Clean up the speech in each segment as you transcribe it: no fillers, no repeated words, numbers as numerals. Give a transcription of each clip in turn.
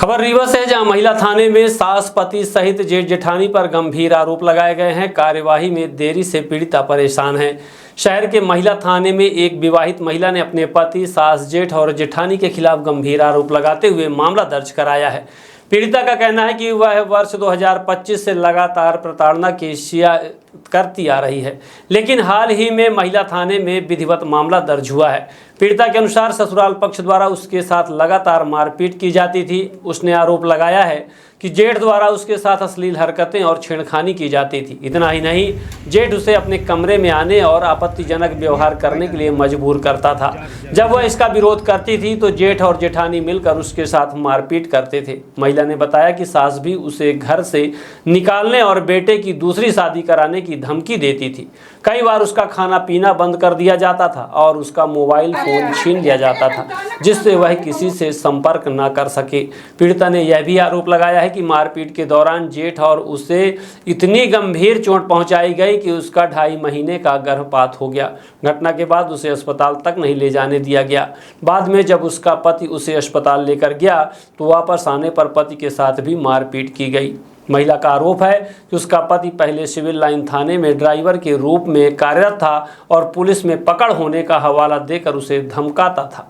खबर रीवा से है, जहां महिला थाने में सास पति सहित जेठ जेठानी पर गंभीर आरोप लगाए गए हैं। कार्यवाही में देरी से पीड़िता परेशान है। शहर के महिला थाने में एक विवाहित महिला ने अपने पति, सास, जेठ और जेठानी के खिलाफ गंभीर आरोप लगाते हुए मामला दर्ज कराया है। पीड़िता का कहना है कि वह वर्ष 2025 से लगातार प्रताड़ना की शिकायत करती आ रही है, लेकिन हाल ही में महिला थाने में विधिवत मामला दर्ज हुआ है। पीड़िता के अनुसार ससुराल पक्ष द्वारा उसके साथ लगातार मारपीट की जाती थी। उसने आरोप लगाया है कि जेठ द्वारा उसके साथ अश्लील हरकतें और छेड़खानी की जाती थी। इतना ही नहीं, जेठ उसे अपने कमरे में आने और आपत्तिजनक व्यवहार करने के लिए मजबूर करता था। जब वह इसका विरोध करती थी तो जेठ और जेठानी मिलकर उसके साथ मारपीट करते थे। महिला ने बताया कि सास भी उसे घर से निकालने और बेटे की दूसरी शादी कराने की धमकी देती थी। कई बार उसका खाना पीना बंद कर दिया जाता था और उसका मोबाइल फोन छीन लिया जाता था, जिससे वह किसी से संपर्क न कर सके। पीड़िता ने यह भी आरोप लगाया है कि मारपीट के दौरान जेठ और उसे इतनी गंभीर चोट पहुंचाई गई कि उसका 2.5 महीने का गर्भपात हो गया। घटना के बाद उसे अस्पताल तक नहीं ले जाने दिया गया। बाद में जब उसका पति उसे अस्पताल लेकर गया तो वापस आने पर पति के साथ भी मारपीट की गई। महिला का आरोप है कि उसका पति पहले सिविल लाइन थाने में ड्राइवर के रूप में कार्यरत था और पुलिस में पकड़ होने का हवाला देकर उसे धमकाता था।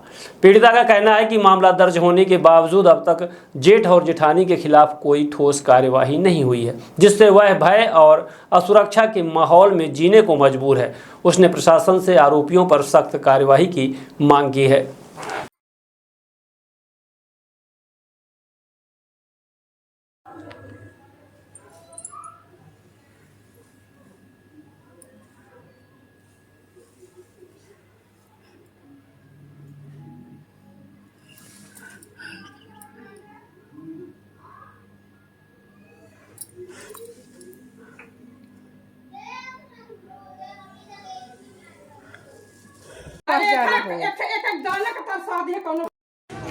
पीड़िता का कहना है कि मामला दर्ज होने के बावजूद अब तक जेठ और जेठानी के खिलाफ कोई ठोस कार्यवाही नहीं हुई है, जिससे वह भय और असुरक्षा के माहौल में जीने को मजबूर है। उसने प्रशासन से आरोपियों पर सख्त कार्यवाही की मांग की है।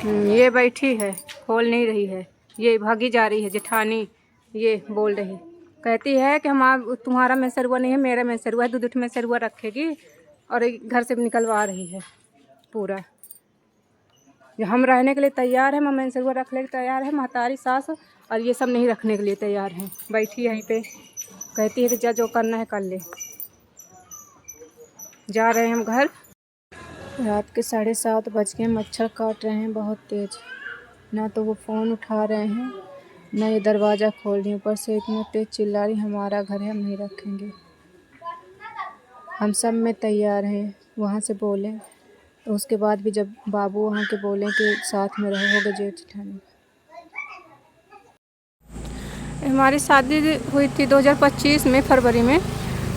ये बैठी है, खोल नहीं रही है, ये भागी जा रही है। जेठानी ये बोल रही, कहती है कि हम तुम्हारा मैसरुआ नहीं है, मेरा मैसरुआ है। दूध मैसरुआ रखेगी और घर से निकलवा रही है पूरा। जो हम रहने के लिए तैयार है, मैं मैसरुआ रखने के लिए तैयार है, महतारी सास, और ये सब नहीं रखने के लिए तैयार है। बैठी यहीं पे, कहती है कि जा जो करना है कर ले। जा रहे हैं हम घर। रात के 7:30 बज गए। मच्छर काट रहे हैं बहुत तेज़। ना तो वो फ़ोन उठा रहे हैं, ना ये दरवाज़ा खोल रही। ऊपर से इतना तेज़ चिल्ला रही, हमारा घर है, हम नहीं रखेंगे। हम सब में तैयार हैं वहाँ से बोलें, तो उसके बाद भी जब बाबू वहाँ के बोलें कि साथ में रहोगे जेठ जेठानी। हमारी शादी हुई थी 2025 में फरवरी में।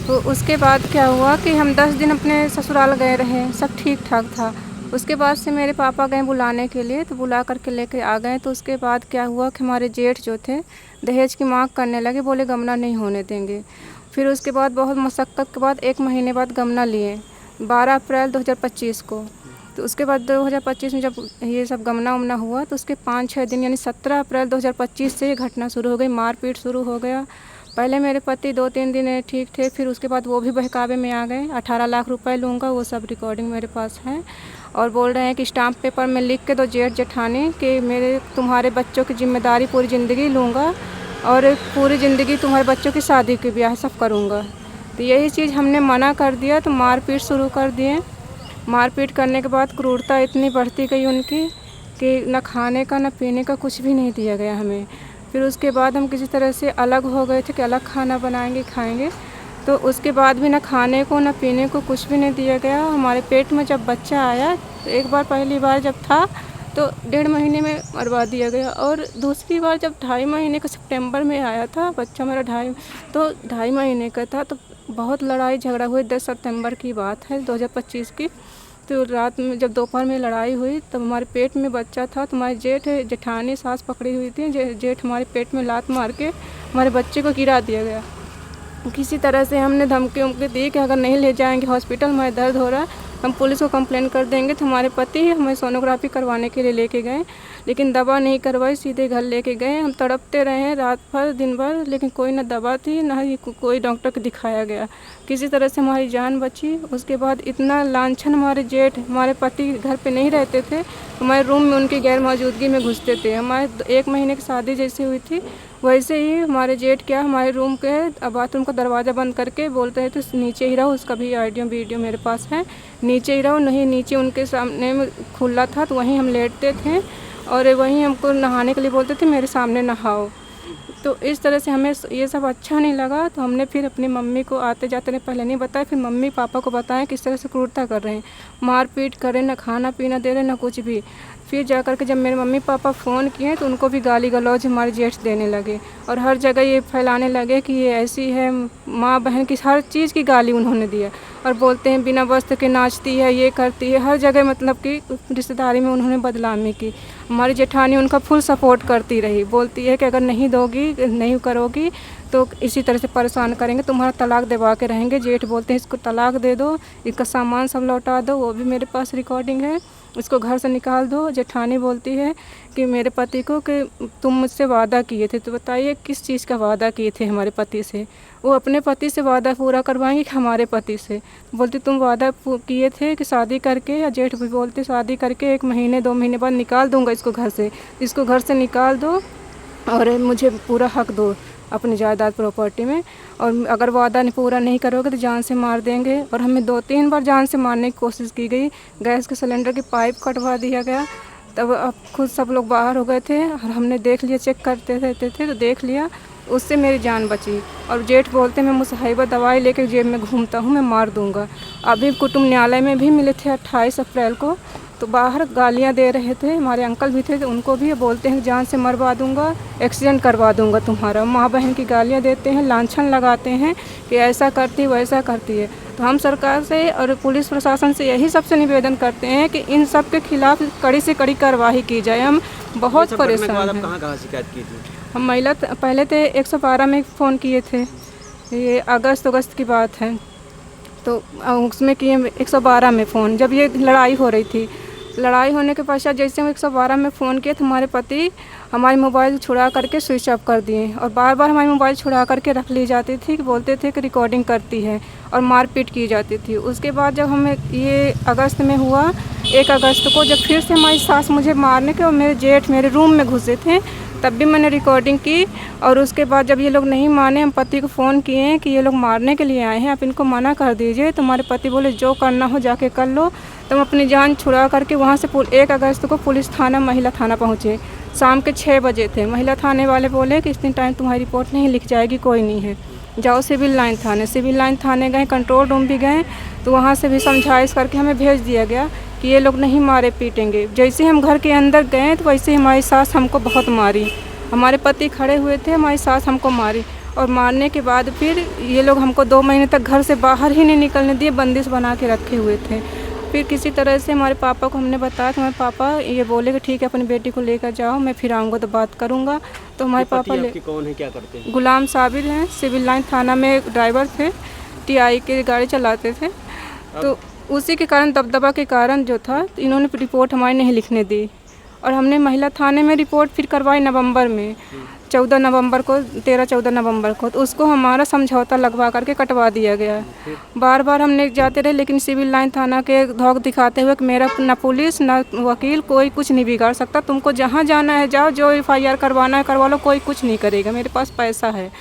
तो उसके बाद क्या हुआ कि हम 10 दिन अपने ससुराल गए रहे, सब ठीक ठाक था। उसके बाद से मेरे पापा गए बुलाने के लिए, तो बुला करके लेके आ गए। तो उसके बाद क्या हुआ कि हमारे जेठ जो थे दहेज की मांग करने लगे, बोले गमना नहीं होने देंगे। फिर उसके बाद बहुत मशक्क़त के बाद 1 महीने बाद गमना लिए 12 अप्रैल 2025 को। तो उसके बाद 2025 में जब ये सब गमना उमना हुआ तो उसके 5-6 दिन यानी 17 अप्रैल 2025 से ये घटना शुरू हो गई। मारपीट शुरू हो गया। पहले मेरे पति 2-3 दिन ठीक थे, फिर उसके बाद वो भी बहकावे में आ गए। 18 लाख रुपए लूँगा, वो सब रिकॉर्डिंग मेरे पास है। और बोल रहे हैं कि स्टाम्प पेपर में लिख के दो जेठ जेठानी कि मेरे तुम्हारे बच्चों की जिम्मेदारी पूरी ज़िंदगी लूँगा और पूरी ज़िंदगी तुम्हारे बच्चों की शादी की ब्याह सब करूँगा। तो यही चीज़ हमने मना कर दिया तो मारपीट शुरू कर दिए। मारपीट करने के बाद क्रूरता इतनी बढ़ती गई उनकी कि न खाने का न पीने का कुछ भी नहीं दिया गया हमें। फिर उसके बाद हम किसी तरह से अलग हो गए थे कि अलग खाना बनाएंगे खाएंगे। तो उसके बाद भी न खाने को न पीने को कुछ भी नहीं दिया गया। हमारे पेट में जब बच्चा आया तो एक बार पहली बार जब था तो 1.5 महीने में मरवा दिया गया, और दूसरी बार जब 2.5 महीने का सितंबर में आया था बच्चा मेरा 2.5 महीने का था। तो बहुत लड़ाई झगड़ा हुई। 10 सितंबर की बात है 2025 की। तो रात में जब दोपहर में लड़ाई हुई तब हमारे पेट में बच्चा था। तो हमारी जेठ जेठानी सास पकड़ी हुई थी। जेठ हमारे पेट में लात मार के हमारे बच्चे को गिरा दिया गया। किसी तरह से हमने धमकी उमकी दी कि अगर नहीं ले जाएंगे हॉस्पिटल, हमारे दर्द हो रहा है, हम पुलिस को कंप्लेन कर देंगे। तो हमारे पति हमें सोनोग्राफी करवाने के लिए लेके गए, लेकिन दवा नहीं करवाई, सीधे घर लेके गए। हम तड़पते रहे रात भर दिन भर, लेकिन कोई ना दवा थी ना ही कोई डॉक्टर को दिखाया गया। किसी तरह से हमारी जान बची। उसके बाद इतना लांछन, हमारे जेठ, हमारे पति घर पे नहीं रहते थे, हमारे रूम में उनकी गैर मौजूदगी में घुसते थे। हमारे 1 महीने की शादी जैसे हुई थी वैसे ही हमारे जेठ क्या हमारे रूम के बाथरूम का दरवाज़ा बंद करके बोलते थे नीचे ही रहो। उसका भी ऑडियो वीडियो मेरे पास है, नीचे ही रहो। नहीं, नीचे उनके सामने में खुला था तो वहीं हम लेटते थे और वहीं हमको नहाने के लिए बोलते थे, मेरे सामने नहाओ। तो इस तरह से हमें ये सब अच्छा नहीं लगा। तो हमने फिर अपनी मम्मी को आते जाते ने पहले नहीं बताया, फिर मम्मी पापा को बताएं किस तरह से क्रूरता कर रहे हैं, मारपीट कर रहे, ना खाना पीना दे रहे, ना कुछ भी। फिर जा कर के जब मेरे मम्मी पापा फ़ोन किए तो उनको भी गाली गलौज हमारे जेठ देने लगे और हर जगह ये फैलाने लगे कि ये ऐसी है, माँ बहन की हर चीज़ की गाली उन्होंने दिया। और बोलते हैं बिना वस्त्र के नाचती है, ये करती है, हर जगह मतलब कि रिश्तेदारी में उन्होंने बदनामी की। हमारी जेठानी उनका फुल सपोर्ट करती रही, बोलती है कि अगर नहीं दोगी, नहीं करोगी तो इसी तरह से परेशान करेंगे, तुम्हारा तलाक दिलवा के रहेंगे। जेठ बोलते हैं इसको तलाक दे दो, इसका सामान सब लौटा दो, वो भी मेरे पास रिकॉर्डिंग है, इसको घर से निकाल दो। जेठानी बोलती है कि मेरे पति को कि तुम मुझसे वादा किए थे। तो बताइए किस चीज़ का वादा किए थे हमारे पति से? वो अपने पति से वादा पूरा करवाएंगे कि हमारे पति से? बोलती तुम वादा किए थे कि शादी करके, या जेठ भी बोलते शादी करके 1 महीने 2 महीने बाद निकाल दूंगा इसको घर से, इसको घर से निकाल दो और मुझे पूरा हक दो अपनी जायदाद प्रॉपर्टी में, और अगर वादा पूरा नहीं करोगे तो जान से मार देंगे। और हमें 2-3 बार जान से मारने की कोशिश की गई। गैस के सिलेंडर की पाइप कटवा दिया गया। तब अब खुद सब लोग बाहर हो गए थे और हमने देख लिया, चेक करते रहते थे तो देख लिया, उससे मेरी जान बची। और जेठ बोलते मैं मुसाहिबा दवाई लेकर जेब में घूमता हूँ, मैं मार दूँगा। अभी कुटुंब न्यायालय में भी मिले थे 28 अप्रैल को, तो बाहर गालियां दे रहे थे। हमारे अंकल भी थे तो उनको भी बोलते हैं जान से मरवा दूंगा, एक्सीडेंट करवा दूंगा तुम्हारा। माँ बहन की गालियां देते हैं, लांछन लगाते हैं कि ऐसा करती वैसा करती है। तो हम सरकार से और पुलिस प्रशासन से यही सबसे निवेदन करते हैं कि इन सब के खिलाफ कड़ी से कड़ी कार्रवाई की जाए। हम बहुत परेशान हैं। कहाँ शिकायत की थी? हम महिला पहले थे 112 में फ़ोन किए थे, ये अगस्त की बात है, तो उसमें किए 112 में फ़ोन, जब ये लड़ाई हो रही थी। लड़ाई होने के पश्चात जैसे हम 112 में फ़ोन किए तो हमारे पति हमारी मोबाइल छुड़ा करके स्विच ऑफ कर दिए और बार बार हमारी मोबाइल छुड़ा करके रख ली जाती थी कि बोलते थे कि रिकॉर्डिंग करती है, और मारपीट की जाती थी। उसके बाद जब हमें ये अगस्त में हुआ, 1 अगस्त को, जब फिर से हमारी सास मुझे मारने के और मेरे जेठ मेरे रूम में घुसे थे, तब भी मैंने रिकॉर्डिंग की। और उसके बाद जब ये लोग नहीं माने, हम पति को फ़ोन किए कि ये लोग मारने के लिए आए हैं, आप इनको मना कर दीजिए। तो हमारे पति बोले जो करना हो जाके कर लो। तो हम अपनी जान छुड़ा करके वहाँ से 1 अगस्त को पुलिस थाना, महिला थाना पहुँचे। शाम के 6 बजे थे। महिला थाने वाले बोले कि इतने टाइम तुम्हारी रिपोर्ट नहीं लिख जाएगी, कोई नहीं है, जाओ सिविल लाइन थाने। सिविल लाइन थाने गए, कंट्रोल रूम भी गए, तो वहाँ से भी समझाइश करके हमें भेज दिया गया कि ये लोग नहीं मारे पीटेंगे। जैसे हम घर के अंदर गए तो वैसे हमारी सास हमको बहुत मारी। हमारे पति खड़े हुए थे, हमारी सास हमको मारी, और मारने के बाद फिर ये लोग हमको 2 महीने तक घर से बाहर ही नहीं निकलने दिए, बंदिश बना के रखे हुए थे। फिर किसी तरह से हमारे पापा को हमने बताया कि हमारे पापा ये बोले कि ठीक है अपनी बेटी को लेकर जाओ, मैं फिर आऊँगा तो बात करूँगा। तो हमारे पापा कौन है, क्या करते हैं? गुलाम साबिर हैं, सिविल लाइन थाना में ड्राइवर थे, TI की गाड़ी चलाते थे। तो उसी के कारण, दबदबा के कारण जो था, तो इन्होंने रिपोर्ट हमारी नहीं लिखने दी। और हमने महिला थाने में रिपोर्ट फिर करवाई नवंबर में, 14 नवंबर को, 13-14 नवंबर को, तो उसको हमारा समझौता लगवा करके कटवा दिया गया। बार बार हमने जाते रहे, लेकिन सिविल लाइन थाना के धौक दिखाते हुए कि मेरा ना पुलिस ना वकील कोई कुछ नहीं बिगाड़ सकता, तुमको जहाँ जाना है जाओ, जो FIR करवाना है करवा लो, कोई कुछ नहीं करेगा, मेरे पास पैसा है।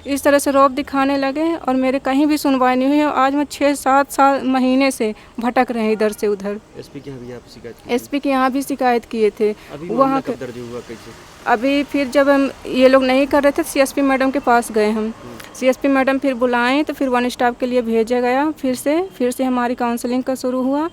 इस तरह से रौब दिखाने लगे और मेरे कहीं भी सुनवाई नहीं हुई। आज मैं 6-7 महीने से भटक रहे हैं इधर से उधर। SP के यहाँ भी आप शिकायत की? SP के यहाँ भी शिकायत किए थे। वहाँ कब दर्ज हुआ, कैसे? अभी फिर जब हम ये लोग नहीं कर रहे थे, CSP मैडम के पास गए हम। CSP मैडम फिर बुलाएं तो फिर 1 स्टाफ के लिए भेजा गया। फिर से हमारी काउंसलिंग का शुरू हुआ।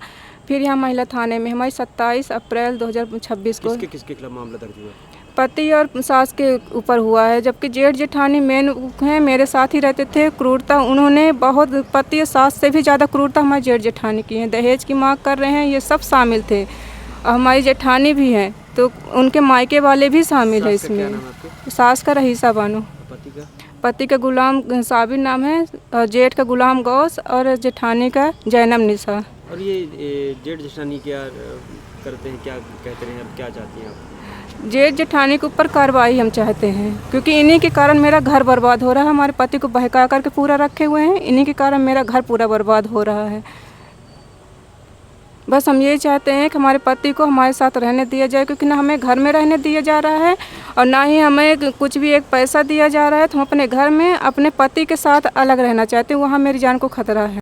फिर यहाँ महिला थाने में हमारी 27 अप्रैल 2026 को किसके खिलाफ मामला दर्ज हुआ? पति और सास के ऊपर हुआ है, जबकि जेठ जेठानी मेन हैं, मेरे साथ ही रहते थे। क्रूरता उन्होंने बहुत, पति और सास से भी ज़्यादा क्रूरता हमारे जेठ जेठानी की है। दहेज की मांग कर रहे हैं, ये सब शामिल थे। और हमारी जेठानी भी हैं, तो उनके मायके वाले भी शामिल है इसमें। सास का रहीसा बानो, पति का गुलाम साबिर नाम है, और जेठ का गुलाम गौस, और जेठानी का जैनब निशा। और ये जेठ जेठानी क्या करते हैं, क्या कहते हैं, अब क्या चाहती हैं आप? जेठ जेठानी के ऊपर कार्रवाई हम चाहते हैं, क्योंकि इन्हीं के कारण मेरा घर बर्बाद हो रहा है। हमारे पति को बहका करके पूरा रखे हुए हैं, इन्हीं के कारण मेरा घर पूरा बर्बाद हो रहा है। बस हम ये चाहते हैं कि हमारे पति को हमारे साथ रहने दिया जाए, क्योंकि ना हमें घर में रहने दिया जा रहा है और ना ही हमें कुछ भी एक पैसा दिया जा रहा है। तो हम अपने घर में अपने पति के साथ अलग रहना चाहते हैं, वहाँ मेरी जान को खतरा है।